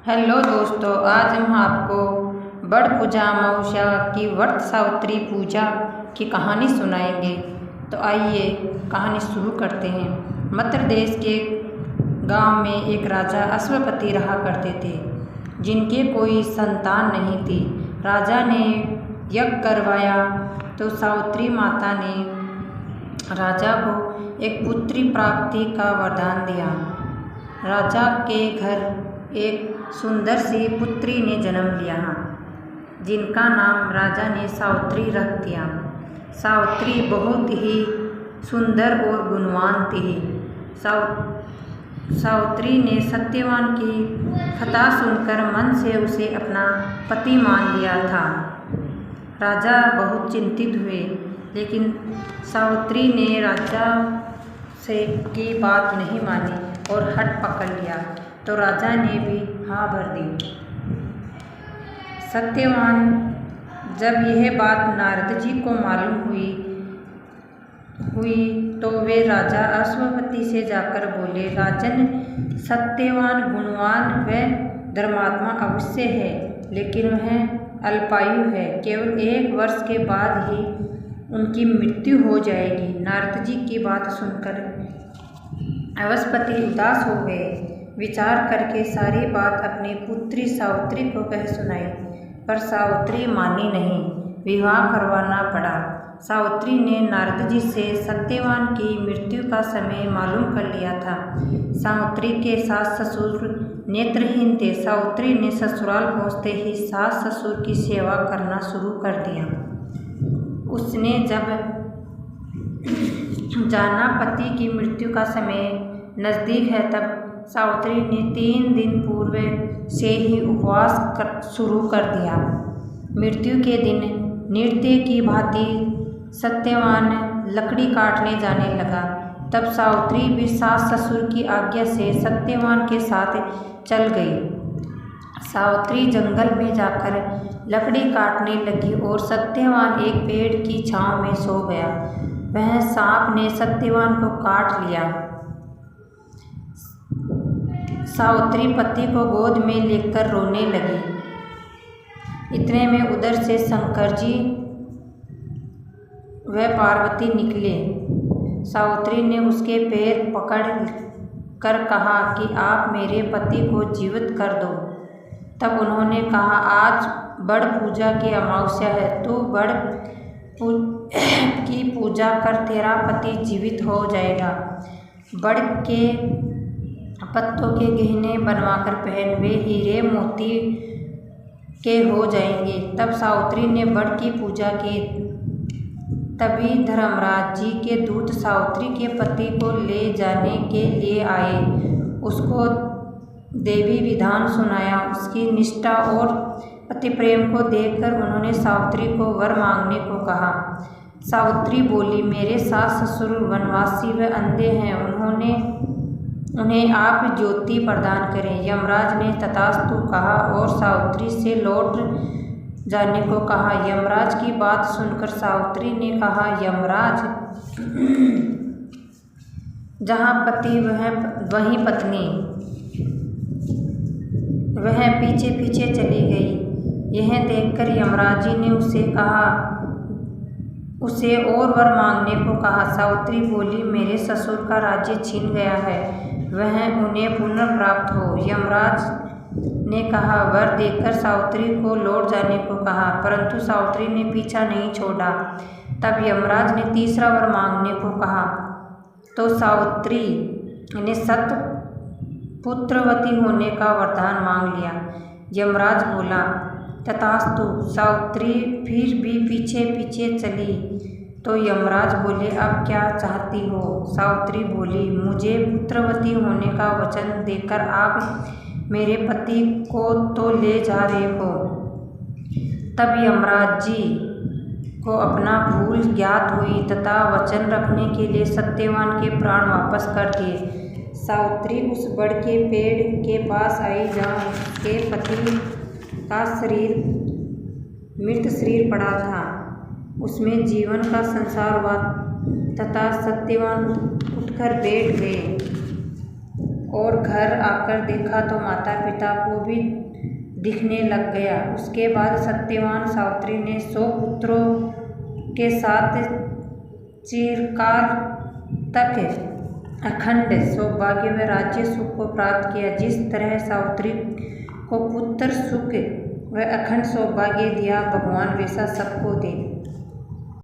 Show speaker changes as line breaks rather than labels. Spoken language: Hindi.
हेलो दोस्तों, आज हम आपको बड़ पूजा अमावस्या की व्रत सावित्री पूजा की कहानी सुनाएंगे। तो आइए कहानी शुरू करते हैं। मध्य प्रदेश के गांव में एक राजा अश्वपति रहा करते थे, जिनके कोई संतान नहीं थी। राजा ने यज्ञ करवाया तो सावित्री माता ने राजा को एक पुत्री प्राप्ति का वरदान दिया। राजा के घर एक सुंदर सी पुत्री ने जन्म लिया, जिनका नाम राजा ने सावित्री रख दिया। सावित्री बहुत ही सुंदर और गुणवान थी। सावित्री ने सत्यवान की कथा सुनकर मन से उसे अपना पति मान लिया था। राजा बहुत चिंतित हुए, लेकिन सावित्री ने राजा से की बात नहीं मानी और हट पकड़ लिया, तो राजा ने भी हाँ भर दी। सत्यवान जब यह बात नारद जी को मालूम हुई तो वे राजा अश्वपति से जाकर बोले, राजन, सत्यवान गुणवान व धर्मात्मा अवश्य है, लेकिन वह अल्पायु है। केवल 1 वर्ष के बाद ही उनकी मृत्यु हो जाएगी। नारद जी की बात सुनकर अश्वपति उदास हो गए। विचार करके सारी बात अपनी पुत्री सावित्री को कह सुनाई, पर सावित्री मानी नहीं। विवाह करवाना पड़ा। सावित्री ने नारद जी से सत्यवान की मृत्यु का समय मालूम कर लिया था। सावित्री के सास ससुर नेत्रहीन थे। सावित्री ने ससुराल पहुँचते ही सास ससुर की सेवा करना शुरू कर दिया। उसने जब जाना पति की मृत्यु का समय नज़दीक है, तब सावित्री ने 3 दिन पूर्व से ही उपवास शुरू कर दिया। मृत्यु के दिन नृत्य की भांति सत्यवान लकड़ी काटने जाने लगा। तब सावित्री भी सास ससुर की आज्ञा से सत्यवान के साथ चल गई। सावित्री जंगल में जाकर लकड़ी काटने लगी और सत्यवान एक पेड़ की छांव में सो गया। वह सांप ने सत्यवान को काट लिया। सावित्री पति को गोद में लेकर रोने लगी। इतने में उधर से शंकर जी व पार्वती निकले। सावित्री ने उसके पैर पकड़ कर कहा कि आप मेरे पति को जीवित कर दो। तब उन्होंने कहा, आज बड़ पूजा की अमावस्या है, तू बड़ की पूजा कर, तेरा पति जीवित हो जाएगा। बड़ के पत्तों के गहने बनवाकर पहन, वे हीरे मोती के हो जाएंगे। तब सावित्री ने बड़ की पूजा की। तभी धर्मराज जी के दूत सावित्री के पति को ले जाने के लिए आए। उसको देवी विधान सुनाया। उसकी निष्ठा और पति प्रेम को देखकर उन्होंने सावित्री को वर मांगने को कहा। सावित्री बोली, मेरे सास ससुर वनवासी व अंधे हैं, उन्हें आप ज्योति प्रदान करें। यमराज ने तथास्तु कहा और सावित्री से लौट जाने को कहा। यमराज की बात सुनकर सावित्री ने कहा, यमराज, जहाँ पति वहीं पत्नी। वह पीछे पीछे चली गई। यह देखकर यमराज जी ने उसे और वर मांगने को कहा। सावित्री बोली, मेरे ससुर का राज्य छीन गया है, वह उन्हें पुनर्प्राप्त हो। यमराज ने कहा। वर देकर सावित्री को लौट जाने को कहा, परंतु सावित्री ने पीछा नहीं छोड़ा। तब यमराज ने तीसरा वर मांगने को कहा, तो सावित्री ने पुत्रवती होने का वरदान मांग लिया। यमराज बोला, तथास्तु। सावित्री फिर भी पीछे पीछे चली। तो यमराज बोले, अब क्या चाहती हो? सावित्री बोली, मुझे पुत्रवती होने का वचन देकर आप मेरे पति को तो ले जा रहे हो। तब यमराज जी को अपना भूल ज्ञात हुई तथा वचन रखने के लिए सत्यवान के प्राण वापस कर दिए। सावित्री उस बड़ के पेड़ के पास आई, जहाँ उसके पति का मृत शरीर पड़ा था। उसमें जीवन का संसार हुआ तथा सत्यवान उठकर बैठ गए और घर आकर देखा तो माता पिता को भी दिखने लग गया। उसके बाद सत्यवान सावित्री ने 100 पुत्रों के साथ चिरकाल तक अखंड सौभाग्य व राज्य सुख को प्राप्त किया। जिस तरह सावित्री को पुत्र सुख व अखंड सौभाग्य दिया, भगवान वैसा सबको दे।